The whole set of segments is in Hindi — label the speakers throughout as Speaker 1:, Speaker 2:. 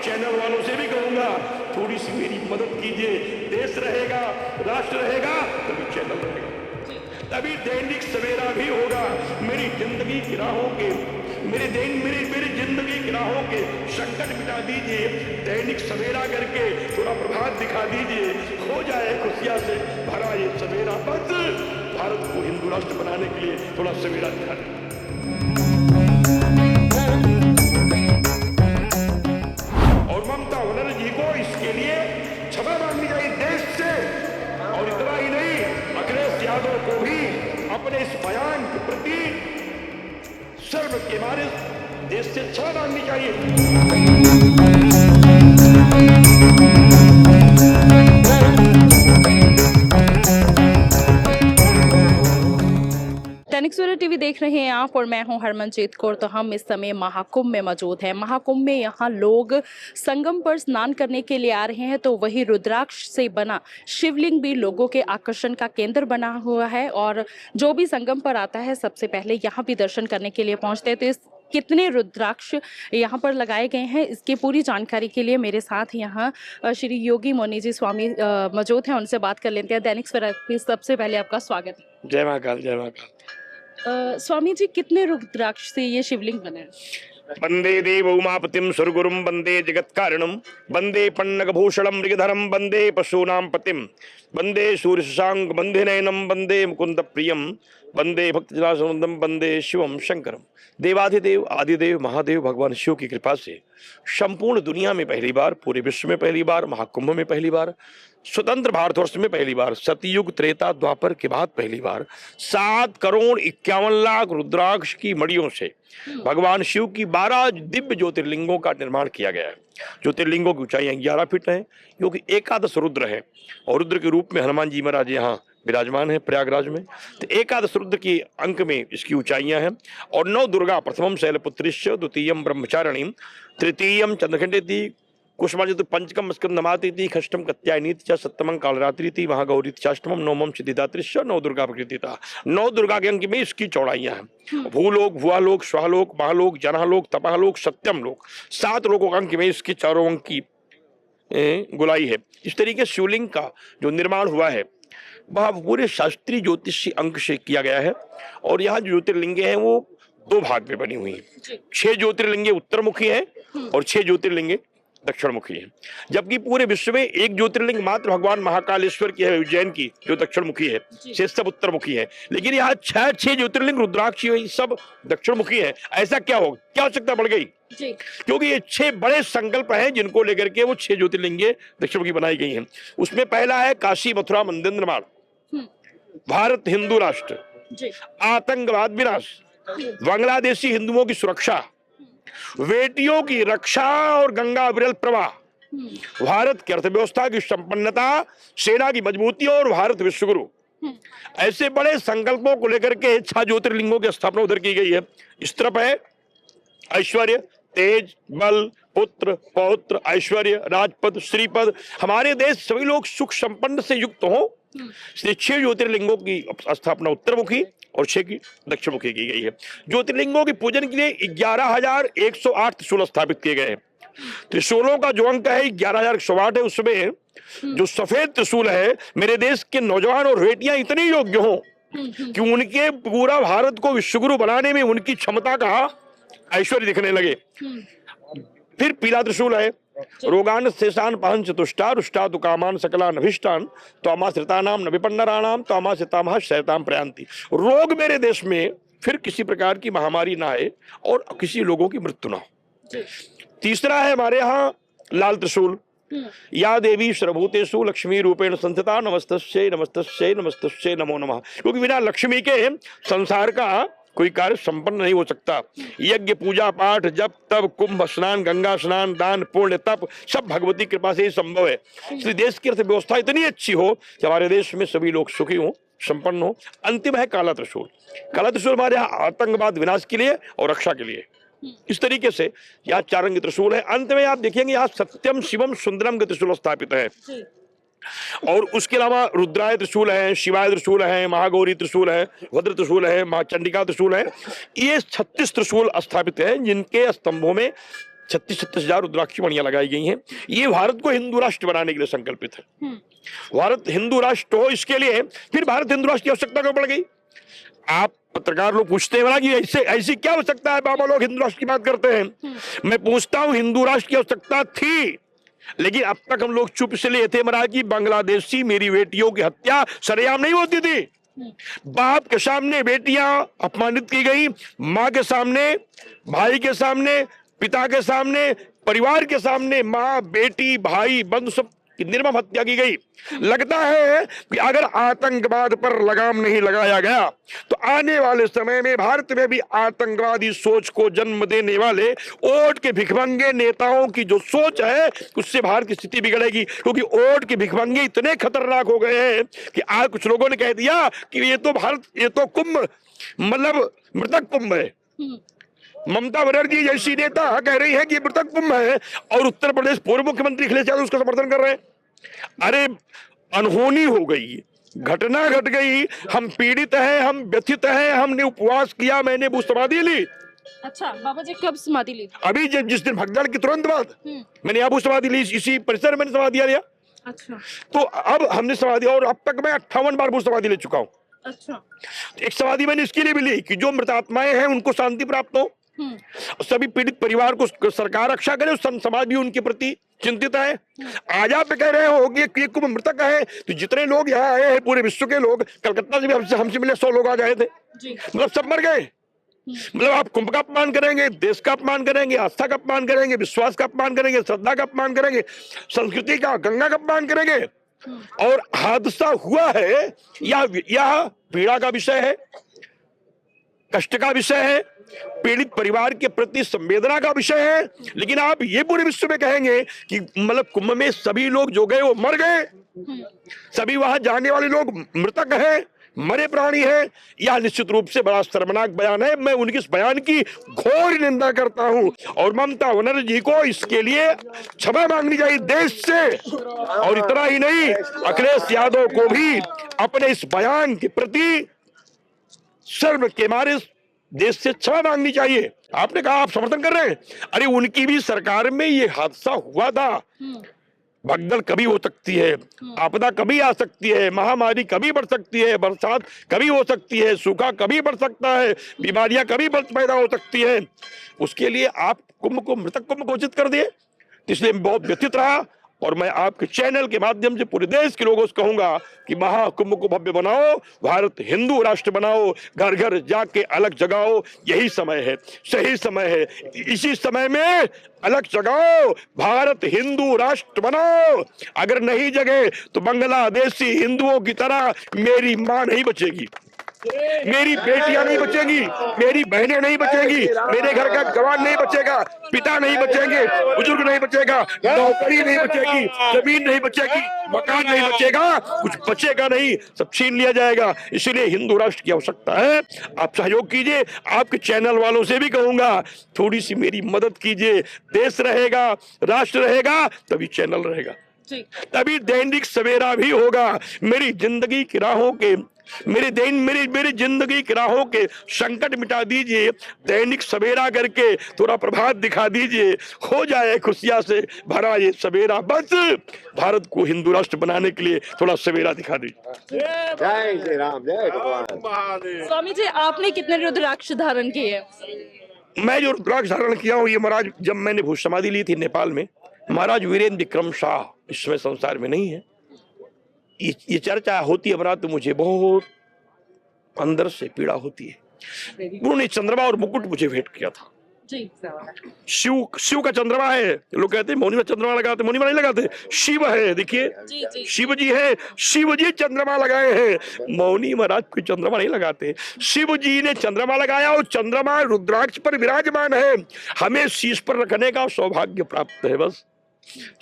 Speaker 1: चैनल वालों से भी कहूंगा, थोड़ी सी मेरी मदद कीजिए। देश रहेगा, राष्ट्र रहेगा, तभी चैनल रहेगा, तभी दैनिक सवेरा भी होगा। मेरी जिंदगी की राहों के मेरी जिंदगी की राहों के संकट मिटा दीजिए। दैनिक सवेरा करके थोड़ा प्रभात दिखा दीजिए, हो जाए खुशियां से भरा ये सवेरा। बस भारत को हिंदू राष्ट्र बनाने के लिए थोड़ा सवेरा दिखा दीजिए। और ममता बनर्जी को इसके लिए क्षमा मांगनी चाहिए देश से। और इतना ही नहीं, अखिलेश यादव को भी अपने इस बयान के प्रति शर्म के मारे देश से क्षमा मांगनी चाहिए।
Speaker 2: दैनिक सवेरा टीवी देख रहे हैं आप और मैं हूं हरमनजीत कौर। तो हम इस समय महाकुंभ में मौजूद हैं। महाकुंभ में यहाँ लोग संगम पर स्नान करने के लिए आ रहे हैं, तो वही रुद्राक्ष से बना शिवलिंग भी लोगों के आकर्षण का केंद्र बना हुआ है। और जो भी संगम पर आता है सबसे पहले यहाँ भी दर्शन करने के लिए पहुंचते हैं। तो इस कितने रुद्राक्ष यहाँ पर लगाए गए हैं, इसकी पूरी जानकारी के लिए मेरे साथ यहाँ श्री योगी मोनी जी स्वामी मौजूद हैं। उनसे बात कर लेते हैं। दैनिक सवेरा पे सबसे पहले आपका स्वागत है।
Speaker 1: जय महाकाल, जय महाकाल।
Speaker 2: स्वामी जी, कितने रुद्राक्ष से ये शिवलिंग बना है?
Speaker 1: वंदे देव उमापतिम सुरगुरुम वंदे जगत कारणम वंदे पन्नग भूषणम मृगधरम वंदे पशूनाम पतिम वंदे सूर्य शशांक वंदे नयनम वंदे मुकुंद प्रियम वंदे भक्तजनासुंदम वंदे शिवम शंकरम। देवाधिदेव आदिदेव महादेव भगवान शिव की कृपा से संपूर्ण दुनिया में पहली बार, पूरे विश्व में पहली बार, महाकुंभ में पहली बार, स्वतंत्र भारतवर्ष में पहली बार, सतयुग त्रेता द्वापर के बाद पहली बार 7,51,00,000 रुद्राक्ष की मड़ियों से भगवान शिव की 12 दिव्य ज्योतिर्लिंगों का निर्माण किया गया है। ज्योतिर्लिंगों की ऊंचाई 11 फीट है, क्योंकि एकादश रुद्र है और रुद्र के रूप में हनुमान जी महाराज यहाँ विराजमान है प्रयागराज में। तो एकादश रुद्र की अंक में इसकी ऊंचाइयां हैं। और 9 दुर्गा, प्रथमम शैलपुत्रिश्च, द्वितीयम ब्रह्मचारिणी, तृतीयम चंद्रखंडेति, कुष्मांजतु पंचकम स्कंदमातीति, षष्ठम कत्यायनीति च, सप्तमं कालरात्रिति, महागौरीति चाष्टमम, नवमम सिद्धिदात्रिश्च। 9 दुर्गा प्रकृतिता। 9 दुर्गा के अंक में इसकी चौड़ाइयां हैं। भूलोक, भुआलोक, स्वालोक, महालोक, जनालोक, तपालोक, सत्यम लोक, 7 लोकों के अंक में इसकी चारों अंक की गुलाई है। इस तरीके शिवलिंग का जो निर्माण हुआ है वह पूरे शास्त्रीय ज्योतिषी अंक से किया गया है। और यहाँ जो ज्योतिर्लिंगे हैं वो 2 भाग में बनी हुई हैं। 6 ज्योतिर्लिंगे उत्तरमुखी हैं और 6 ज्योतिर्लिंगे दक्षिणमुखी है। जबकि पूरे विश्व में एक ज्योतिर्लिंग मात्र भगवान महाकालेश्वर की है, उज्जैन की, जो दक्षिणमुखी है, शेष सब उत्तरमुखी है। लेकिन यहाँ 6 ज्योतिर्लिंग रुद्राक्ष सब दक्षिणमुखी है। ऐसा क्या हो सकता बढ़ गई? क्योंकि ये 6 बड़े संकल्प हैं जिनको लेकर के वो 6 ज्योतिर्लिंगे दक्षिणमुखी बनाई गई हैं। उसमें पहला है काशी मथुरा मंदिर निर्माण, भारत हिंदू राष्ट्र, आतंकवाद विनाश, बांग्लादेशी हिंदुओं की सुरक्षा, बेटियों की रक्षा और गंगा विरल प्रवाह, भारत की अर्थव्यवस्था की संपन्नता, सेना की मजबूती और भारत विश्वगुरु। ऐसे बड़े संकल्पों को लेकर के 6 ज्योतिर्लिंगों की स्थापना उधर की गई है। इस तरफ है ऐश्वर्य, तेज, बल, पुत्र, पौत्र, ऐश्वर्य, राजपद, श्रीपद। हमारे देश सभी लोग सुख संपन्न से युक्त हो, इसलिए 6 ज्योतिर्लिंगों की स्थापना उत्तरमुखी और 6 की दक्षिणमुखी की गई है। ज्योतिर्लिंगों के पूजन के लिए 11,108 त्रिशूल स्थापित किए गए हैं। त्रिशूलों का जो अंक है 11,108 है। उसमें जो सफेद त्रिशूल है, मेरे देश के नौजवान और बेटियां इतने योग्य हों कि उनके पूरा भारत को विश्वगुरु बनाने में उनकी क्षमता का ऐश्वर्य दिखने लगे। फिर पीला त्रिशूल है, रोगान शेषान पाहन चतुष्टा रुष्टा तु कामान सकलान अभिष्टान त्वामा श्रितानाम न विपन्नराणाम त्वामा सितामह शैताम प्रयांति। रोग मेरे देश में फिर किसी प्रकार की महामारी ना आए और किसी लोगों की मृत्यु ना हो। तीसरा है हमारे यहाँ लाल त्रिशूल, या देवी सर्वभूतेषु लक्ष्मी रूपेण संस्थिता नमस्तस्यै नमस्तस्यै नमस्तस्यै नमो नमः। क्योंकि बिना लक्ष्मी के संसार का कोई कार्य संपन्न नहीं हो सकता। यज्ञ, पूजा पाठ, जप, तप, कुंभ स्नान, गंगा स्नान, दान, पुण्य, तप सब भगवती कृपा से ही संभव है। इसलिए देश की अर्थव्यवस्था इतनी अच्छी हो कि हमारे देश में सभी लोग सुखी हो, संपन्न हो। अंतिम है काला त्रिशूल। काला त्रिशूल हमारे यहाँ आतंकवाद विनाश के लिए और रक्षा के लिए। इस तरीके से यहाँ 4 रंग त्रिशूल है। अंत में आप देखेंगे यहाँ सत्यम शिवम सुंदरम के त्रिशूल स्थापित है। और उसके अलावा रुद्राय त्रिशूल है, शिवाय त्रिशूल है, महागौरी त्रिशूल है, भद्र त्रिशूल है, महाचंडिका त्रिशूल है। ये 36 त्रिशूल स्थापित हैं, जिनके स्तंभों में 36 हजार रुद्राक्ष मणियां लगाई गई हैं। ये भारत को हिंदू राष्ट्र बनाने के लिए संकल्पित है। भारत हिंदू राष्ट्र हो, इसके लिए फिर भारत हिंदू राष्ट्र की आवश्यकता क्यों पड़ गई? आप पत्रकार लोग पूछते हैं कि ऐसे ऐसी क्या आवश्यकता है, बाबा लोग हिंदू राष्ट्र की बात करते हैं। मैं पूछता हूं, हिंदू राष्ट्र की आवश्यकता थी, लेकिन अब तक हम लोग चुप इसलिए थे महाराज की बांग्लादेशी मेरी बेटियों की हत्या सरेआम नहीं होती थी। बाप के सामने बेटियां अपमानित की गई, मां के सामने, भाई के सामने, पिता के सामने, परिवार के सामने मां, बेटी, भाई, बंधु सब की निर्मम हत्या की गई। लगता है कि अगर आतंकवाद पर लगाम नहीं लगाया गया तो आने वाले समय में भारत में भी आतंकवादी सोच को जन्म देने वाले ओट के भिखमंगे नेताओं की जो सोच है उससे भारत की स्थिति बिगड़ेगी। क्योंकि ओट के भिखमंगे इतने खतरनाक हो गए हैं कि आज कुछ लोगों ने कह दिया कि ये तो कुंभ मतलब मृतक कुंभ है। ममता बनर्जी जैसी नेता कह रही है कि मृतक कुंभ है, और उत्तर प्रदेश पूर्व मुख्यमंत्री अखिलेश यादव उसका समर्थन कर रहे हैं। अरे अनहोनी हो गई, घटना घट गई, हम पीड़ित हैं, हम व्यथित हैं, हमने उपवास किया, मैंने वो समाधि ली।
Speaker 2: अच्छा बाबा जी कब समाधि ली?
Speaker 1: अभी जिस दिन भगदड़ की तुरंत बाद मैंने यहाँ समाधि ली, इसी परिसर में समाधि लिया। अच्छा, तो अब हमने समाधि, और अब तक मैं 58 बार वो समाधि ले चुका हूँ। अच्छा, एक समाधि मैंने इसके लिए भी ली कि जो मृत आत्माएं हैं उनको शांति प्राप्त हो, सभी पीड़ित परिवार को सरकार रक्षा करे, संत समाज भी उनके प्रति चिंतित है। आज आप कह रहे हो कि ये कुंभ मृतक है, तो जितने लोग यहाँ आए हैं पूरे विश्व के लोग, कलकत्ता से भी हमसे मिले 100 लोग आ गए थे, मतलब सब मर गए। मतलब आप कुंभ का अपमान करेंगे, देश का अपमान करेंगे, आस्था का अपमान करेंगे, विश्वास का अपमान करेंगे, श्रद्धा का अपमान करेंगे, संस्कृति का, गंगा का अपमान करेंगे। और हादसा हुआ है, यह पीड़ा का विषय है, कष्ट का विषय है, पीड़ित परिवार के प्रति संवेदना का विषय है। लेकिन आप ये पूरे विश्व में कहेंगे कि मतलब कुंभ में सभी लोग जो गए वो मर गए, सभी वहां जाने वाले लोग मृतक हैं, मरे प्राणी हैं, यह निश्चित रूप से बड़ा शर्मनाक बयान है। मैं उनकी इस बयान की घोर निंदा करता हूं, और ममता बनर्जी को इसके लिए क्षमा मांगनी चाहिए देश से। और इतना ही नहीं, अखिलेश यादव को भी अपने इस बयान के प्रति शर्म के मारे देश से क्षमा मांगनी चाहिए। आपने कहा आप समर्थन कर रहे हैं, अरे उनकी भी सरकार में ये हादसा हुआ था। भगदड़ कभी हो सकती है, आपदा कभी आ सकती है, महामारी कभी बढ़ सकती है, बरसात कभी हो सकती है, सूखा कभी बढ़ सकता है, बीमारियां कभी पैदा हो सकती है। उसके लिए आप कुंभ को मृतक कुंभ घोषित कर दिए, इसलिए बहुत व्यथित रहा। और मैं आपके चैनल के माध्यम से पूरे देश के लोगों से कहूंगा कि महाकुंभ को भव्य बनाओ, भारत हिंदू राष्ट्र बनाओ, घर घर जाके अलग जगाओ, यही समय है, सही समय है। इसी समय में अलग जगाओ, भारत हिंदू राष्ट्र बनाओ। अगर नहीं जगे तो बांग्लादेशी हिंदुओं की तरह मेरी मां नहीं बचेगी, मेरी बेटियां नहीं बचेंगी, मेरी बहनें नहीं बचेंगी, मेरे घर का जवान नहीं बचेगा, पिता नहीं बचेंगे, बुजुर्ग नहीं बचेगा, नौकरी नहीं बचेगी, जमीन नहीं बचेगी, मकान नहीं बचेगा, कुछ बचेगा नहीं, सब छीन लिया जाएगा। इसलिए हिंदू राष्ट्र की आवश्यकता है। आप सहयोग कीजिए, आपके चैनल वालों से भी कहूंगा थोड़ी सी मेरी मदद कीजिए। देश रहेगा, राष्ट्र रहेगा, तभी चैनल रहेगा, तभी दैनिक सवेरा भी होगा। मेरी जिंदगी की राहों के मेरी जिंदगी की राहों के संकट मिटा दीजिए, दैनिक सवेरा करके थोड़ा प्रभात दिखा दीजिए, हो जाए खुशियां से भरा ये सवेरा। बस भारत को हिंदू राष्ट्र बनाने के लिए थोड़ा सवेरा दिखा दीजिए।
Speaker 3: जय श्री राम, जय भगवान।
Speaker 2: स्वामी जी आपने कितने रुद्राक्ष धारण किए?
Speaker 1: मैं जो रुद्राक्ष धारण किया हूँ, ये महाराज जब मैंने भू समाधि ली थी नेपाल में, महाराज वीरेंद्र विक्रम शाह इसमें संसार में नहीं है। ये चर्चा होती है महाराज, तो मुझे बहुत अंदर से पीड़ा होती है। उन्होंने चंद्रमा और मुकुट मुझे भेंट किया था। शिव का चंद्रमा है, लोग कहते हैं मौनी में चंद्रमा लगाते, मौनी में नहीं लगाते, शिव है। देखिए शिव जी है, शिव जी चंद्रमा लगाए हैं, मौनी महाराज कोई चंद्रमा नहीं लगाते। शिव जी ने चंद्रमा लगाया और चंद्रमा रुद्राक्ष पर विराजमान है, हमें शीश पर रखने का सौभाग्य प्राप्त है। बस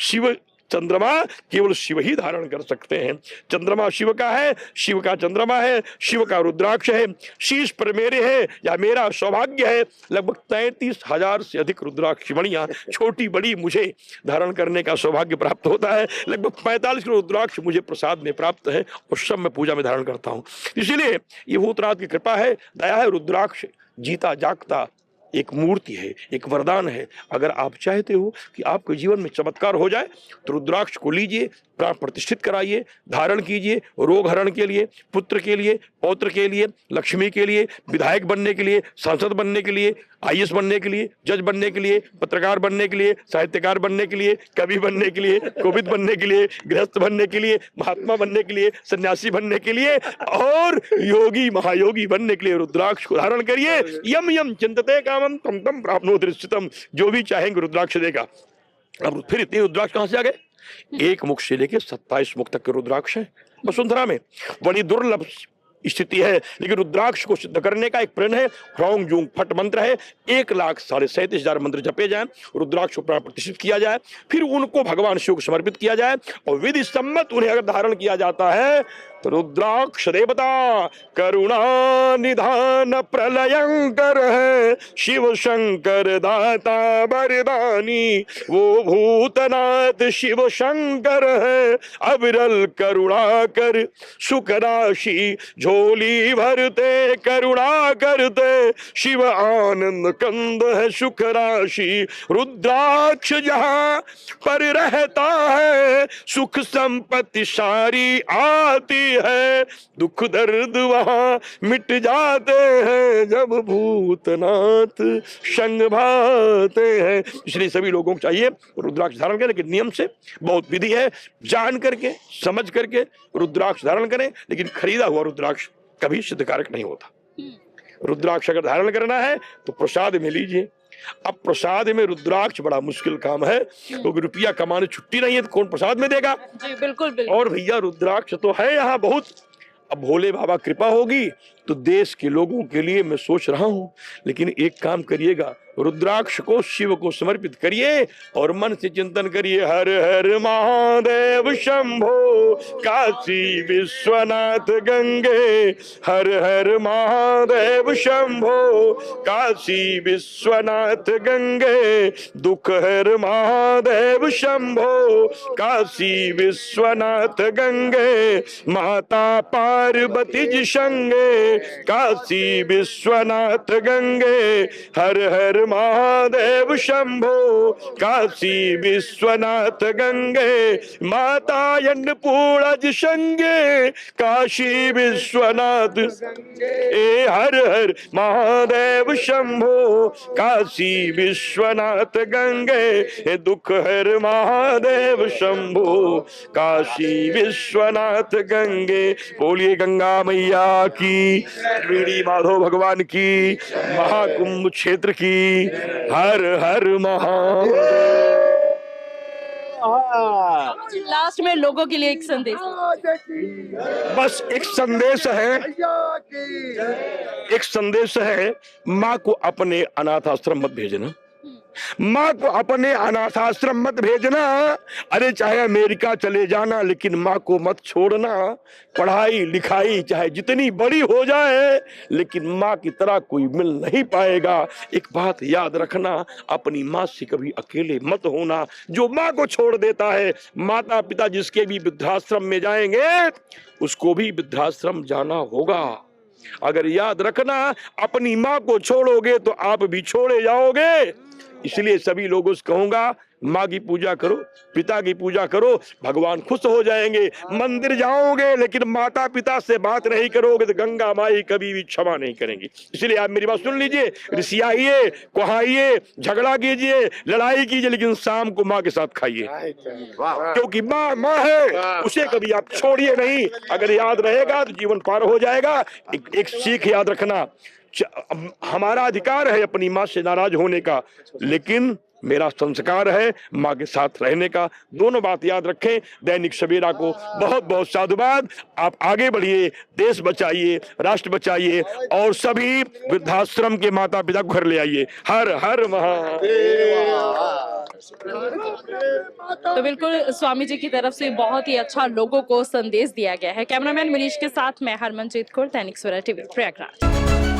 Speaker 1: शिव चंद्रमा केवल शिव ही धारण कर सकते हैं। चंद्रमा शिव का है, शिव का चंद्रमा है, शिव का रुद्राक्ष है, शीश पर मेरे है या मेरा सौभाग्य है। लगभग 33,000 से अधिक रुद्राक्ष मणियां छोटी बड़ी मुझे धारण करने का सौभाग्य प्राप्त होता है। लगभग 45 किलो रुद्राक्ष मुझे प्रसाद में प्राप्त है और सब मैं पूजा में धारण करता हूँ। इसलिए ये भूतनाथ की कृपा है, दया है। रुद्राक्ष जीता जागता एक मूर्ति है, एक वरदान है। अगर आप चाहते हो कि आपके जीवन में चमत्कार हो जाए तो रुद्राक्ष को लीजिए, प्राण प्रतिष्ठित कराइए, धारण कीजिए, रोग हरण के लिए, पुत्र के लिए, पौत्र के लिए, लक्ष्मी के लिए, विधायक बनने के लिए, सांसद बनने के लिए, आईएएस बनने के लिए, जज बनने के लिए, पत्रकार बनने के लिए, साहित्यकार बनने के लिए, कवि बनने के लिए, कोविद बनने के लिए, गृहस्थ बनने के लिए, महात्मा बनने के लिए, सन्यासी बनने के लिए और योगी महायोगी बनने के लिए रुद्राक्ष को धारण करिए। यम यम चिंतते कामम तम तम प्राप्नोति निश्चितम। जो भी चाहेंगे रुद्राक्ष देगा। अब फिर इतने रुद्राक्ष कहां से आ गए? एक मुख से लेके 27 मुख तक के रुद्राक्ष है वसुंधरा में। बड़ी दुर्लभ स्थिति है, लेकिन रुद्राक्ष को सिद्ध करने का एक प्रण है। ह्रौंग जूंग फट मंत्र है। 1,37,500 मंत्र जपे जाएं, रुद्राक्ष को प्राण प्रतिष्ठित किया जाए, फिर उनको भगवान शिव को समर्पित किया जाए और विधि सम्मत उन्हें अगर धारण किया जाता है तो रुद्राक्ष देवता करुणा निधान प्रलयंकर है। शिव शंकर दाता वरदानी वो भूतनाथ शिव शंकर है। अविरल करुणा कर सुख राशि झोली भरते करुणा करते। शिव आनंद कंद है सुख राशि। रुद्राक्ष जहां पर रहता है सुख संपत्ति सारी आती है। दुख दर्द वहां मिट जाते हैं जब भूतनाथ संग भाते हैं। इसलिए सभी लोगों को चाहिए रुद्राक्ष धारण करें, लेकिन नियम से, बहुत विधि है, जान करके समझ करके रुद्राक्ष धारण करें। लेकिन खरीदा हुआ रुद्राक्ष कभी सिद्धकारक नहीं होता। रुद्राक्ष अगर धारण करना है तो प्रसाद में लीजिए। अब प्रसाद में रुद्राक्ष बड़ा मुश्किल काम है, क्योंकि रुपया कमाने छुट्टी नहीं है तो कौन प्रसाद में देगा?
Speaker 2: जी बिल्कुल बिल्कुल।
Speaker 1: और भैया रुद्राक्ष तो है यहाँ बहुत। अब भोले बाबा कृपा होगी तो देश के लोगों के लिए मैं सोच रहा हूं। लेकिन एक काम करिएगा, रुद्राक्ष को शिव को समर्पित करिए और मन से चिंतन करिए, हर हर महादेव शंभो काशी विश्वनाथ गंगे। हर हर महादेव शंभो काशी विश्वनाथ गंगे। दुख हर महादेव शंभो काशी विश्वनाथ गंगे। माता पार्वती जी संगे काशी विश्वनाथ गंगे। हर हर महादेव शंभो काशी विश्वनाथ गंगे। माता अन्नपूर्णा जी संगे काशी विश्वनाथ ए। हर हर महादेव शंभो काशी विश्वनाथ गंगे। दुख हर महादेव शंभो काशी विश्वनाथ गंगे। बोलिए गंगा मैया की, त्रिवेणी माधव भगवान की, महाकुंभ क्षेत्र की। हर हर महादेव।
Speaker 2: लास्ट में लोगों के लिए एक संदेश।
Speaker 1: बस एक संदेश है, एक संदेश है, माँ को अपने अनाथ आश्रम मत भेजना। माँ को अपने अनाथ आश्रम मत भेजना। अरे चाहे अमेरिका चले जाना, लेकिन माँ को मत छोड़ना। पढ़ाई लिखाई चाहे जितनी बड़ी हो जाए, लेकिन माँ की तरह कोई मिल नहीं पाएगा। एक बात याद रखना, अपनी माँ से कभी अकेले मत होना। जो माँ को छोड़ देता है, माता पिता जिसके भी वृद्धाश्रम में जाएंगे उसको भी वृद्धाश्रम जाना होगा। अगर याद रखना, अपनी माँ को छोड़ोगे तो आप भी छोड़े जाओगे। इसलिए सभी लोगों से कहूंगा, माँ की पूजा करो, पिता की पूजा करो, भगवान खुश हो जाएंगे। मंदिर जाओगे लेकिन माता पिता से बात नहीं करोगे तो गंगा माई कभी भी क्षमा नहीं करेंगी। इसलिए आप मेरी बात सुन लीजिए, रिसियाइए, कुहाइए, झगड़ा कीजिए, लड़ाई कीजिए, लेकिन शाम को माँ के साथ खाइए, क्योंकि माँ माँ है, उसे कभी आप छोड़िए नहीं। अगर याद रहेगा तो जीवन पार हो जाएगा। एक सीख याद रखना, हमारा अधिकार है अपनी माँ से नाराज होने का, लेकिन मेरा संस्कार है माँ के साथ रहने का। दोनों बात याद रखें। दैनिक सवेरा को बहुत बहुत साधुवाद। आप आगे बढ़िए, देश बचाइए, राष्ट्र बचाइए और सभी वृद्धाश्रम के माता पिता को घर ले आइए। हर हर महादेव।
Speaker 2: तो बिल्कुल स्वामी जी की तरफ से बहुत ही अच्छा लोगों को संदेश दिया गया है। कैमरामैन मनीष के साथ मैं हरमनजीत कौर, दैनिक सवेरा टीवी, प्रयागराज।